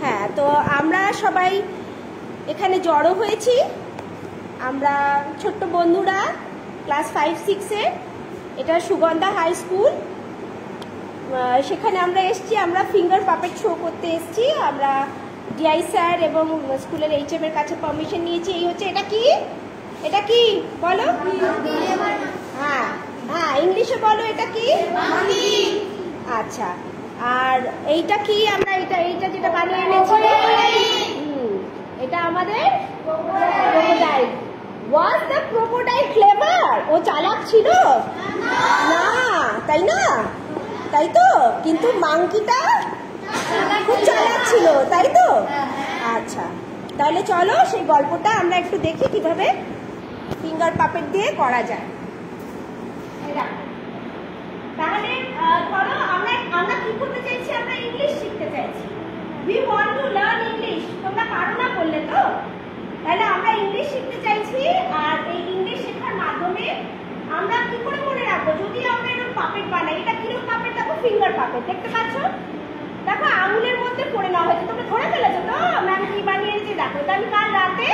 হ্যাঁ, তো আমরা সবাই এখানে জড়ো হয়েছি। আমরা ছোট্ট বন্ধুরা, ক্লাস 5-6-এ, এটা সুগন্ধা হাই স্কুল। সেখানে আমরা এসছি, আমরা ফিঙ্গার পাপেট শো করতে এসছি। আমরা ডিআই স্যার এবং স্কুলের HM এর কাছে পারমিশন নিয়েছি। এই হচ্ছে, এটা কি, এটা কি বলো? হ্যাঁ হ্যাঁ, ইংলিশে বলো, এটা কি? আচ্ছা, আর এইটা কি? আমরা এইটা যেটা বানিয়ে এনেছি, এটা আমাদের crocodile. Was the crocodile clever? ও চালাক ছিল না, তাই না? তাই তো, কিন্তু মাংকিটা খুব চালাক ছিল, তাই তো? আচ্ছা, তাহলে চলো সেই গল্পটা আমরা একটু দেখি কিভাবে ফিঙ্গার পাপেট দিয়ে করা যায়। তাহলে ধরো আমরা কি করতে চাইছি? আমরা ইংলিশ শিখতে চাইছি। We want to learn English. তোমরা পারো না বললে তো? তাহলে আমরা ইংলিশ শিখতে চাইছি, আর এই ইংলিশ শেখার মাধ্যমে আমরা কি করে মনে রাখবো? যদি আমরা এরকম পাপেট বানাই, এটা কিরকম পাপেট? দেখো, ফিঙ্গার পাপেট, দেখতে পাচ্ছ? দেখো, আঙুলের মধ্যে পড়ে নেওয়া হয়েছে। তোমরা ধরে ফেলেছো তো ম্যাম কি বানিয়েছে? দেখো, এটা আমি কাল রাতে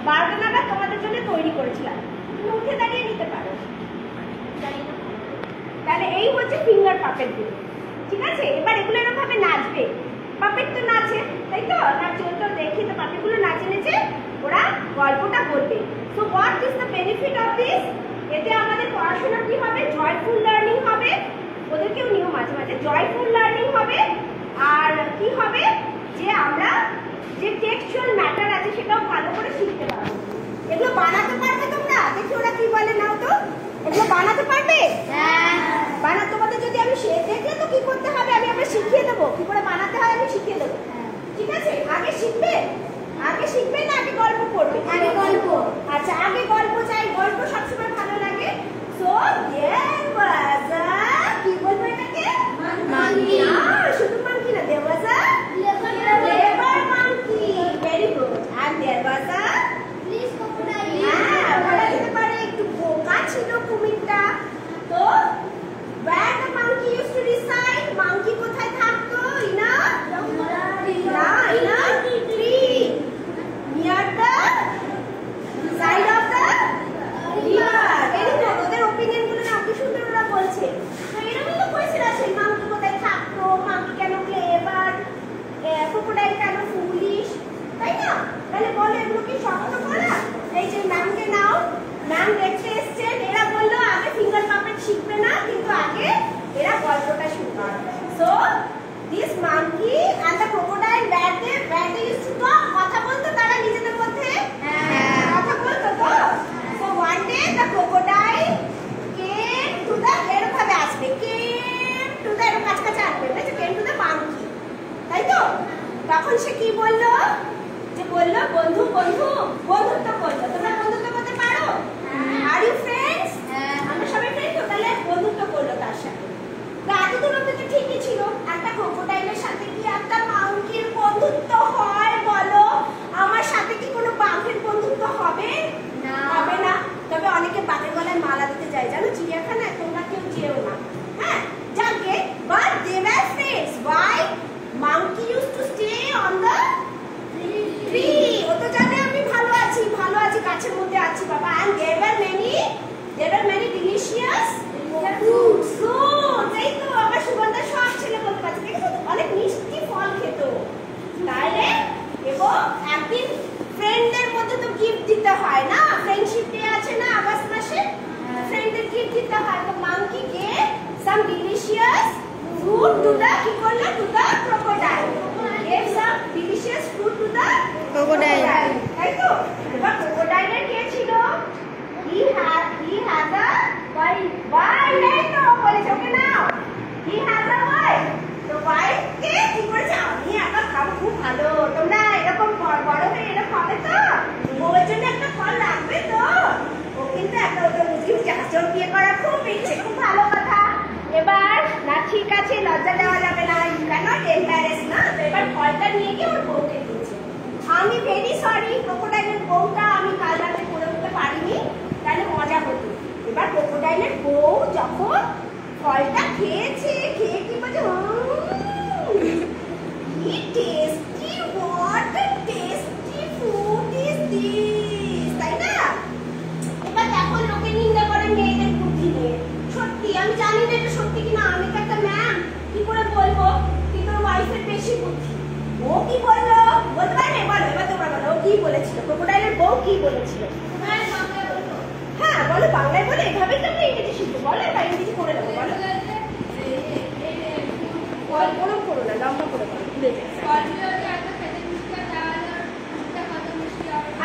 12টা নাগাদ তোমাদের জন্য তৈরি করেছিলাম। তুমি উঠে দাঁড়িয়ে নিতে পারো। তাহলে এই হচ্ছে ফিঙ্গার পাপেট গুলো, ঠিক আছে? এবার এগুলো এরকম ভাবে নাচবে। পাপেট তো নাচে, তাই তো? নাচে, তো দেখি তো পাপেট গুলো নাচে নেচে ওরা গল্পটা বলবে। So what is the benefit of this? এতে আমাদের পড়াশোনা কি হবে? জয়ফুল লার্নিং হবে। ওদেরকেও নিও মাঝে মাঝে। জয়ফুল লার্নিং হবে, আর কি হবে? যে আমরা যে টেক্সচুয়াল ম্যাটার আছে সেটাও ভালো করে শিখতে পারবো। এগুলো বানাতে পারবে তোমরা? দেখি ওরা কি বলে, নাও তো। এগুলো বানাতে পারবে? হ্যাঁ। তোমাদের যদি আমি দেখলে তো কি করতে হবে আমি আবার শিখিয়ে দেবো। কি করে বানাতে হয় আমি শিখিয়ে দেবো, ঠিক আছে? আগে শিখবে না আগে গল্প পড়বে? আগে গল্প। আচ্ছা, আগে গল্প চাই। গল্প সবসময় ভালো লাগে। সো দেয়ার ওয়াজ আ, কি বলবো এটাকে? মাঙ্কি। শুধু মাঙ্কি না, there was a clever monkey. Very good. আর দেয়ার ওয়াজ আ ক্রোকোডাইল। হ্যাঁ, বলা যেতে পারে একটু বোকা ছিল কুমিরটা। তো where the monkey used to reside? monkey কোথায় থাকতো? in a tree near the side of the river. এরকম ওদের ওপিনিয়ন গুলো না কি সুন্দর ওরা বলছে। তো এরকম তো কোয়েশ্চেন আছে, monkey কোথায় থাকতো, monkey কেন ক্লেভার, ক্রোকোডাইল কেন ফুলিশ, তাই না? তাহলে বলো এগুলো কি শক্ত করা? এই যে ম্যামকে নাও, ম্যাম দেখতে এসছেন। এরা বললো আগে ফিঙ্গার পাপেট শিখবে না, কিন্তু আগে এরা গল্পটা শুনবে। So this monkey and the crocodile where they used to talk, কথা বলতো তারা নিজেদের মধ্যে? হ্যাঁ, কথা বলতো তো। So one day the crocodile came to the, এরকম ভাবে আসবে, came to the, এরকম কাছাকাছি আসবে, বুঝেছো? came to the monkey, তাই তো? তখন সে কি বললো? যে বললো বন্ধুত্ব করলো। তোমরা বন্ধুত্ব করতে পারো? Are you friends? আমরা সবাই ফ্রেন্ড তো, তাহলে বন্ধুত্ব করলো তার সাথে। তো এতদূর অব্দি তো ঠিকই ছিল। একটা ক্রোকোডাইলের সাথে কি একটা মাঙ্কির বন্ধুত্ব হয় বলো? আমার সাথে কি কোনো বাঘের বন্ধুত্ব হবে? হবে না। তবে অনেকে বাঘের গলায় মালা দিতে যায়, জানো, চিড়িয়াখানায়। তোমরা কেউ যেও না, হ্যাঁ, যাকে। But they were friends. Why? Monkey used to stay on the tree. ও তো জানে আমি ভালো আছি গাছের মধ্যে আছি বাবা। and there were many delicious fruits. এই তো আমার সুগন্ধা সব ছেলে বলতে পারছে, দেখো অনেক মিষ্টি ফল খেত। তাহলে এবং একদিন ফ্রেন্ডদের মধ্যে তো গিফট দিতে হয় না? ফ্রেন্ডশিপ ডে আছে না আগস্ট মাসে? ফ্রেন্ডদের গিফট দিতে হয়। তো monkey gave some delicious fruit to the, কি করলো? to the crocodile. gave some delicious fruit to the crocodile, তাই তো? এবার ক্রোকোডাইলের কে ছিল? he has a wife. এই তো বলেছে, ওকে নাও। he has a wife. তো wife কে কি করেছে? আমি একা খাবো, খুব ভালো। তোমরা এরকম বড় হয়ে এরকম খাবে তো? ওর জন্য একটা ফল রাখবে তো? ও কিন্তু একটা ওটা বুঝি হাসিও বিয়ে করা খুব ইচ্ছে, খুব ভালো কথা। এবার না, ঠিক আছে, লজ্জা দেওয়া যাবে না, কেন এম্বারেস না। তো এবার ফলটা নিয়ে গিয়ে ওর বউকে দিয়েছে। আমি ভেরি সরি, ক্রোকোডাইলের বউটা আমি কাল রাতে করে উঠতে পারিনি, তাহলে মজা হতো। এবার ক্রোকোডাইলের বউ যখন ফলটা খেয়েছে, খেয়ে কি বলছে, দেবো, কিন্তু ওর ওয়াইফের বেশি বুদ্ধি। ও কি বললো বলতে পারবে? বলো, এবার তোমরা বলো, ও কি বলেছিল? ক্রোকোডাইলের বউ কি বলেছিল? হ্যাঁ বলো, বাংলায় বলো, এভাবেই তো আমরা ইংরেজি শিখবো। বলো, বা ইংরেজি করে দেবো, বলো। ওরম করো না, লম্বা করে বলো, ভুলে যাই।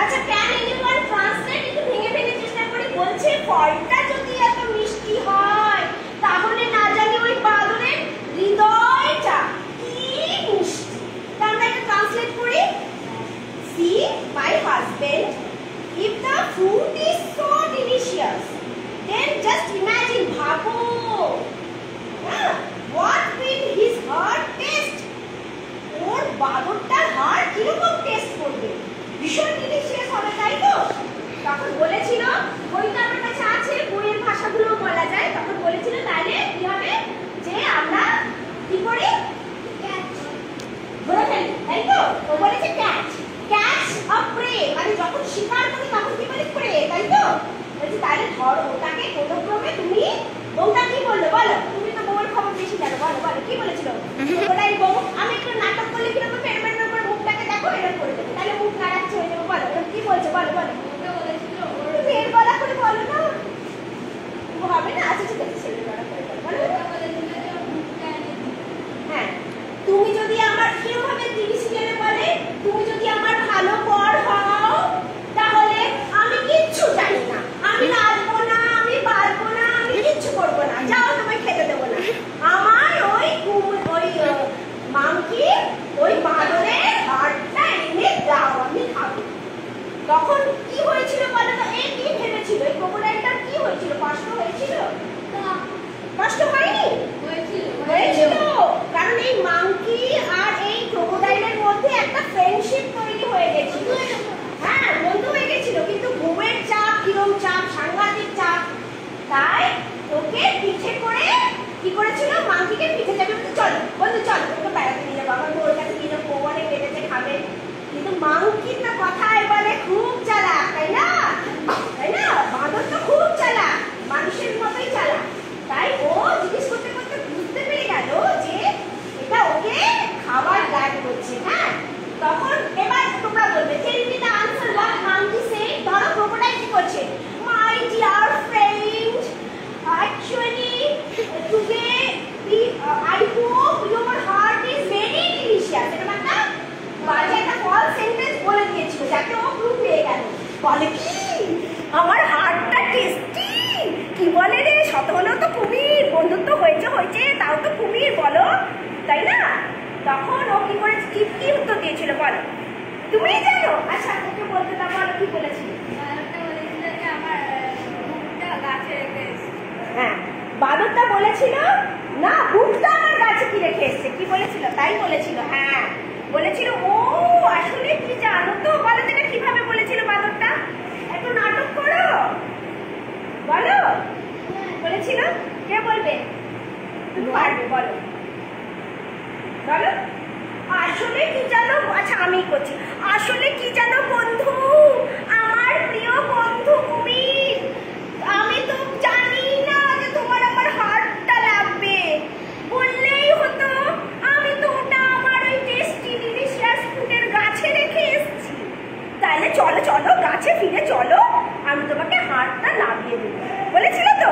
আচ্ছা, ক্যান এনিওয়ান ট্রান্সলেট? একটু ভেঙে ভেঙে চেষ্টা করি। বলছে ফলটা যদি এত মিষ্টি হয়, তাহলে না জানি ওই বাদরের হৃদয়টা কি মিষ্টি। তা আমরা এটা ট্রান্সলেট করি। See, my husband, if the fruit is so delicious, then just imagine, ভাবো, what will his heart taste? ওর বাদরটার হার্ট কিরকম টেস্ট করবে? ভীষণ ডিলিশিয়াস হবে, তাই তো? তখন বলেছিল, বইটা আমার কাছে আছে, বইয়ের ভাষাগুলো বলা যায়। তখন বলেছিল তাহলে কি হবে, যে আমরা কি করি, ধরে ফেলি, তাই তো? ও বলেছে ক্যাচ, ক্যাচ আ প্রে, মানে যখন শিকার করি তখন কি বলি, প্রে, তাই তো? বলছি তাহলে ধরো ওটাকে কোনো ক্রমে। তুমি বউটা কি বললো বলো, তুমি তো বউয়ের খবর বেশি জানো, বলো বলো কি বলেছিল? ওটাই বউ, আমি একটু নাটক করলে কিরকম ফেরবেন না করে মুখটাকে দেখো, এরকম করে দেবো, তাহলে মুখ নাড়াচ্ছে হয়ে যাবে। বলো কি বলছে, বলো বলো। ফের গলা করে বলো না, হবে না? আচ্ছা ঠিক আছে, ছেলে গলা করে বলো। হ্যাঁ, তুমি যদি আমার কিভাবে ডিসিশনে বলে, তুমি যদি আমার ভালো বর হও, তাহলে আমি কিচ্ছু জানি না, আমি নাচবো না, আমি পারবো না, আমি কিচ্ছু করবো না, যাও তোমায় খেতে দেবো না। আমার ওই মাংকি, ওই বাদরের হাড়টা এনে দাও, আমি খাবো। তখন কি হয়েছিল বলো তো? এই কি ভেবেছিল, এই ক্রোকোডাইলটার কি হয়েছিল? কষ্ট হয়েছিল? কষ্ট হয়নি? হয়েছিল, কারণ এই মাংকি আর এই ক্রোকোডাইলের মধ্যে একটা ফ্রেন্ডশিপ তৈরি হয়ে গেছিল। হ্যাঁ, বন্ধু হয়ে গেছিল, কিন্তু ঘুমের চাপ, কিরম চাপ, সাংঘাতিক চাপ। তাই ওকে পিঠে করে কি করেছিল, মাংকিকে পিঠে চাপে বলতে, চলো বন্ধু চলো, ওকে বেড়াতে নিয়ে যাবো, আমার ওর কাছে নিয়ে যাবো, অনেক বেড়েছে, খাবে। কিন্তু মাংকির না কথায় বলে খুব চালাক, তাই না? তাই না? বাঁদর তো খুব চালাক, মানুষের মতোই চালাক। তাই ও জিজ্ঞেস করতে করতে বুঝতে পেরে গেল যে এটা ওকে খাবার গায়ে করছে। হ্যাঁ, তখন এবার তোমরা বলবে, tell me the answer, what monkey said. ধরো ক্রোকোডাইল কি করছে, my dear friend, actually today I hope your heart is very delicious. এটা একটা বাজে একটা ফল সেন্টেন্স বলে দিয়েছিল, যাতে ও ক্লু পেয়ে গেল। বলে কি, আমার হার্টটা টেস্টি। কি বলে রে, শত হলেও তো কুমির, বন্ধুত্ব হয়েছে হয়েছে, তাও তো কুমির, বলো, তাই না? তখন ও কি করে, কি উত্তর দিয়েছিল বলো, তুমি জানো? আচ্ছা ওকে বলতে দাও, বলো কি বলেছিল। হ্যাঁ, বাদরটা বলেছিল না, বুকটা আমার গাছে কি রেখে এসছে, কি বলেছিল? তাই বলেছিল। হ্যাঁ বলেছিল, ও আসলে কি জানো তো, বলো এটা কিভাবে বলেছিল বাদরটা, একটু নাটক করো, বলো। বলেছিল, কে বলবে? তুমি পারবে, বলো বলো। আসলে কি জানো, আচ্ছা আমি করছি। আসলে কি জানো বন্ধু, আমার প্রিয় বন্ধু কুমির, আমি তো জানি না যে তোমার আমার হার্টটা লাগবে, বললেই হতো, আমি তো ওটা আমার ওই টেস্টি ডিলিশিয়াস ফুডের গাছে রেখে এসেছি। তাহলে চলো চলো, গাছে ফিরে চলো, আমি তোমাকে হার্টটা লাগিয়ে দেবো, বলেছিল তো।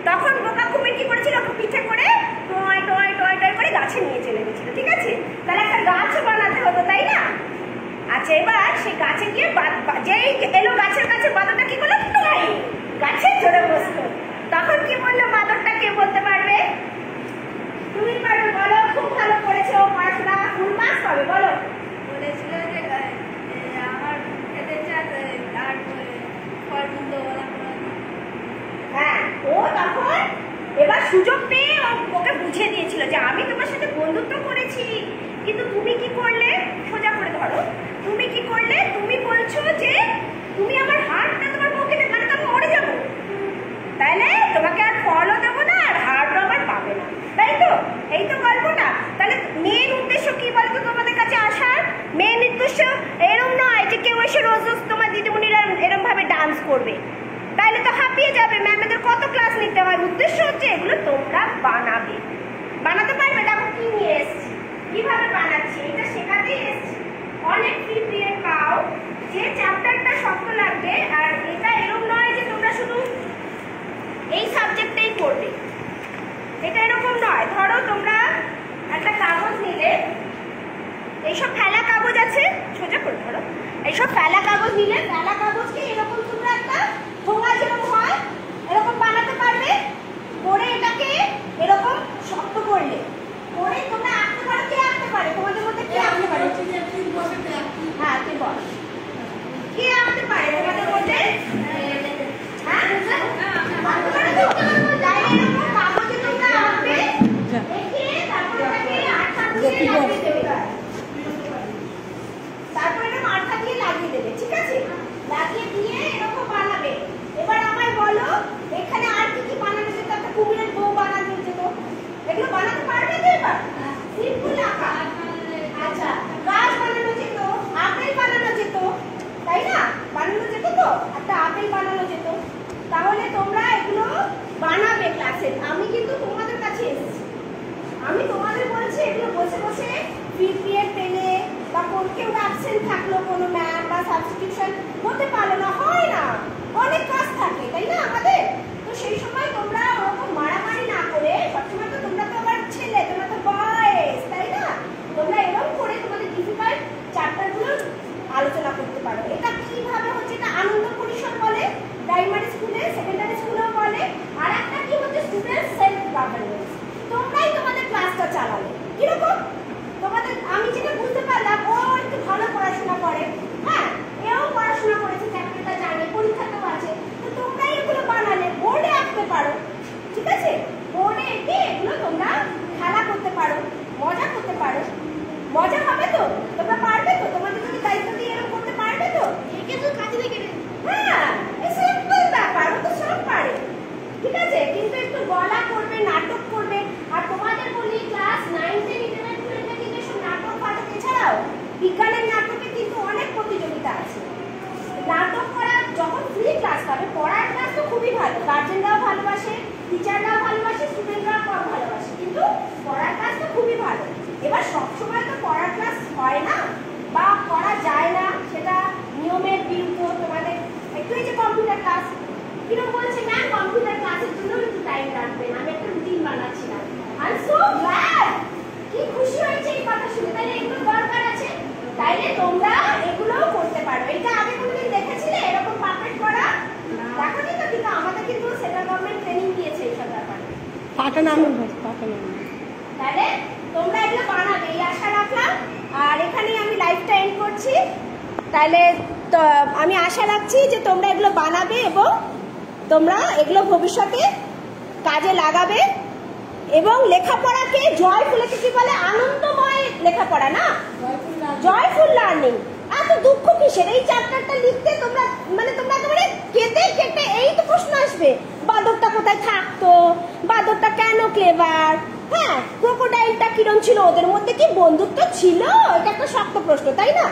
তখন বোকা কুমির কি করেছিল, পিঠে করে টয় টয় টয় টয় করে গাছে নিয়ে চলে গেছিল। ঠিক আছে, তাহলে একটা গাছ বানাতে হতো, তাই না? আচ্ছা, এবার সেই গাছে গিয়ে যেই এলো গাছের কাছে, বাদরটা কি করলো, টয় গাছে চড়ে বসতো। তখন কি বললো বাদরটা, কে বলতে পারবে? তুমি পারবে, বলো। খুব ভালো করেছে ও, পড়াশোনা ফুল পাস পাবে, বলো। বলেছিল যে আমার খেতে চাচ্ছে আর ফলমূল ওরা। হ্যাঁ, ও তখন এবার সুযোগ পেয়ে ওকে বুঝিয়ে দিয়েছিল যে আমি তোমার সাথে বন্ধুত্ব করেছি, কিন্তু তুমি কি করলে, সোজা করে ধরো, তুমি কি করলে, তুমি বলছো যে তুমি আমার হাড়টা তোমার বউকে, মানে তো আমি মরে যাবো, তাইলে তোমাকে আর ফলও দেবো না, আর হাড়ও আমার পাবে না, তাই তো? এই তো গল্পটা। তাহলে মেন উদ্দেশ্য কি বলতো তোমাদের কাছে আসার? মেন উদ্দেশ্য এরম নয় যে কেউ এসে রোজ রোজ তোমার দিদিমণিরা এরম ভাবে ডান্স করবে, তাইলে তো হাঁপিয়ে যাবে, ম্যামেদের কত ক্লাস নিতে হয়। উদ্দেশ্য হচ্ছে এগুলো তোমরা বানাবে, বানাতে পারবে। দেখো কি নিয়ে এসছে। আছে, সোজা করে ধরো। এইসব ফেলা কাগজ নিলে, ফেলা কাগজকে এরকম তোমরা একটা ঠোঙা যেরকম হয় এরকম বানাতে পারবে, করে এটাকে এরকম শক্ত করলে করে তোমরা আঁকতে পারো। কে আঁকতে পারে তোমাদের মধ্যে? কে আঁকতে পারে? হ্যাঁ, তুই বল, কে আঁকতে পারে তোমাদের মধ্যে? হ্যাঁ, আঁকতে পারো তো? তাই এরকম কাগজে তোমরা আঁকবে, এঁকে তারপর এটাকে আঠা দিয়ে লাগিয়ে দেবে। তারপর এরকম আঠা দিয়ে লাগিয়ে দেবে, ঠিক আছে? লাগিয়ে দিয়ে এরকম বানাবে। এবার আমায় বলো এখানে আর কি কি বানানো যেত? একটা কুমিরের বউ বানানো যেত, এগুলো বানাতে পারবে তো? এবার সিম্পল আঁকা। আচ্ছা, গাছ বানানো যেত, আপেল বানানো যেত, তাই না? বানানো যেত তো, একটা আপেল বানানো যেত। তাহলে তোমরা এগুলো বানাবে ক্লাসে। আমি কিন্তু তোমাদের কাছে এসেছি, আমি তোমাদের বলছি এগুলো বসে বসে পিরিয়ড পেলে বা কোন কেউ অ্যাবসেন্ট থাকলো, কোনো ম্যাম বা সাবস্টিটিউশন হতে পারলো না, হয় না, অনেক কাজ থাকে, তাই না আমাদের? তো সেই সময় তোমরা ওরকম মারামারি না করে, সবসময় তো তোমরা তো আবার ছেলে, তোমরা তো বয়েজ, তাই না? তোমরা এরকম করে তোমাদের ডিফিকাল্ট চ্যাপ্টারগুলো আলোচনা করতে পারো। এটা কিভাবে হচ্ছে? এটা আনন্দ পরিসর বলে প্রাইমারি স্কুলে, সেকেন্ডারি স্কুলেও বলে। আর একটা কি হচ্ছে? Student self governance. তোমরাই তোমাদের ক্লাসটা চালালে। কিরকম? তোমাদের আমি যেটা বুঝতে পারলাম, ও একটু ভালো পড়াশোনা করে, হ্যাঁ, এও পড়াশোনা করেছে, চ্যাপ্টারটা জানে, পরীক্ষাতেও আছে, তো তোমরাই এগুলো বানালে, বোর্ডে আঁকতে পারো, ঠিক আছে? বোর্ডে এঁকে এগুলো তোমরা খেলা করতে পারো, মজা করতে পারো। মজা হবে তো? তোমরা পারবে তো? তোমাদের যদি দায়িত্ব দিয়ে এরকম করতে পারবে তো? একে তো কাজে লেগে দেবে। হ্যাঁ, এই সিম্পল ব্যাপার, ও তো সব পারে, ঠিক আছে? কিন্তু একটু গলা করবে, নাটক করবে। আর তোমাদের বলি ক্লাস 9, 10, 11, 12 এ কিন্তু সব নাটক ফাটক, এছাড়াও বিজ্ঞানের নাটকে কিন্তু অনেক প্রতিযোগিতা আছে। নাটক করা যখন ফ্রি ক্লাস পাবে, পড়ার ক্লাস তো খুবই ভালো, গার্জেনরাও ভালোবাসে, টিচাররাও ভালোবাসে, স্টুডেন্টরাও কম ভালোবাসে, কিন্তু পড়ার ক্লাস তো খুবই ভালো। এবার সবসময় তো পড়ার ক্লাস হয় না বা করা যায় না, সেটা নিয়মের বিরুদ্ধ। তোমাদের একটু এই যে কম্পিউটার ক্লাস কিরকম বলছে, ম্যাম কম্পিউটার ক্লাসের জন্য একটু টাইম রাখবেন, আমি একটা রুটিন বানাচ্ছিলাম। আই এম সো গ্ল্যাড, কি খুশি হয়েছে এই কথা শুনে। তাইলে এগুলো দরকার আছে, তাইলে তোমরা এগুলোও করতে পারো। এটা আগে কোনোদিন দেখেছিলে এরকম পারফেক্ট করা? দেখোনি তো? কিন্তু আমাদের কিন্তু সেন্ট্রাল গভর্নমেন্ট ট্রেনিং দিয়েছে এইসব ব্যাপারে। তাহলে তোমরা এগুলো বানাবে, এই আশা রাখলাম। আর এখানেই আমি লাইভটা এন্ড করছি। তাহলে তো আমি আশা রাখছি যে তোমরা এগুলো বানাবে এবং তোমরা এগুলো ভবিষ্যতে কাজে লাগাবে। এবং লেখাপড়াকে জয়ফুলকে কি বলে? আনন্দময় লেখাপড়া, না জয়ফুল লার্নিং। এত দুঃখ কিসের? এই চ্যাপ্টারটা লিখতে তোমরা তোমরা একেবারে কেটে কেটে এই তো প্রশ্ন আসবে, বাঁদরটা কোথায় থাকতো, বাঁদরটা কেন ক্লেভার, হ্যাঁ, ক্রোকোডাইলটা কিরম ছিল, ওদের মধ্যে কি বন্ধুত্ব ছিল? এটা একটা শক্ত প্রশ্ন, তাই না?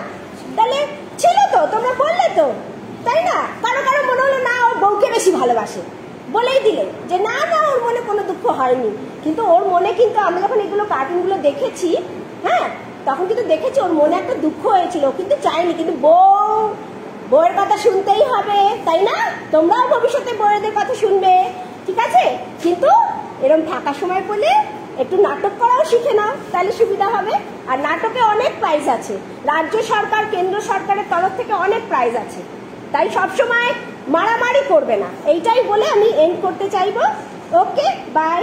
তাহলে ছিল তো, তোমরা বললে তো, তাই না? কারো কারো মনে হলো না ওর বউকে বেশি ভালোবাসে, বলেই দিলে যে না না ওর মনে কোনো দুঃখ হয়নি, কিন্তু ওর মনে কিন্তু আমরা যখন এগুলো কার্টুনগুলো দেখেছি, হ্যাঁ, তখন কিন্তু দেখেছি ওর মনে একটা দুঃখ হয়েছিল, কিন্তু চাইনি। কিন্তু বউয়ের কথা শুনতেই হবে, তাই না? তোমরাও ভবিষ্যতে বউয়েদের কথা শুনবে, ঠিক আছে? কিন্তু এরকম থাকার সময় বলে একটু নাটক করাও শিখে নাও, তাহলে সুবিধা হবে। আর নাটকে অনেক প্রাইজ আছে, রাজ্য সরকার কেন্দ্র সরকারের তরফ থেকে অনেক প্রাইজ আছে, তাই সবসময় মারামারি করবে না, এইটাই বলে আমি এন্ড করতে চাইবো। ওকে, বাই।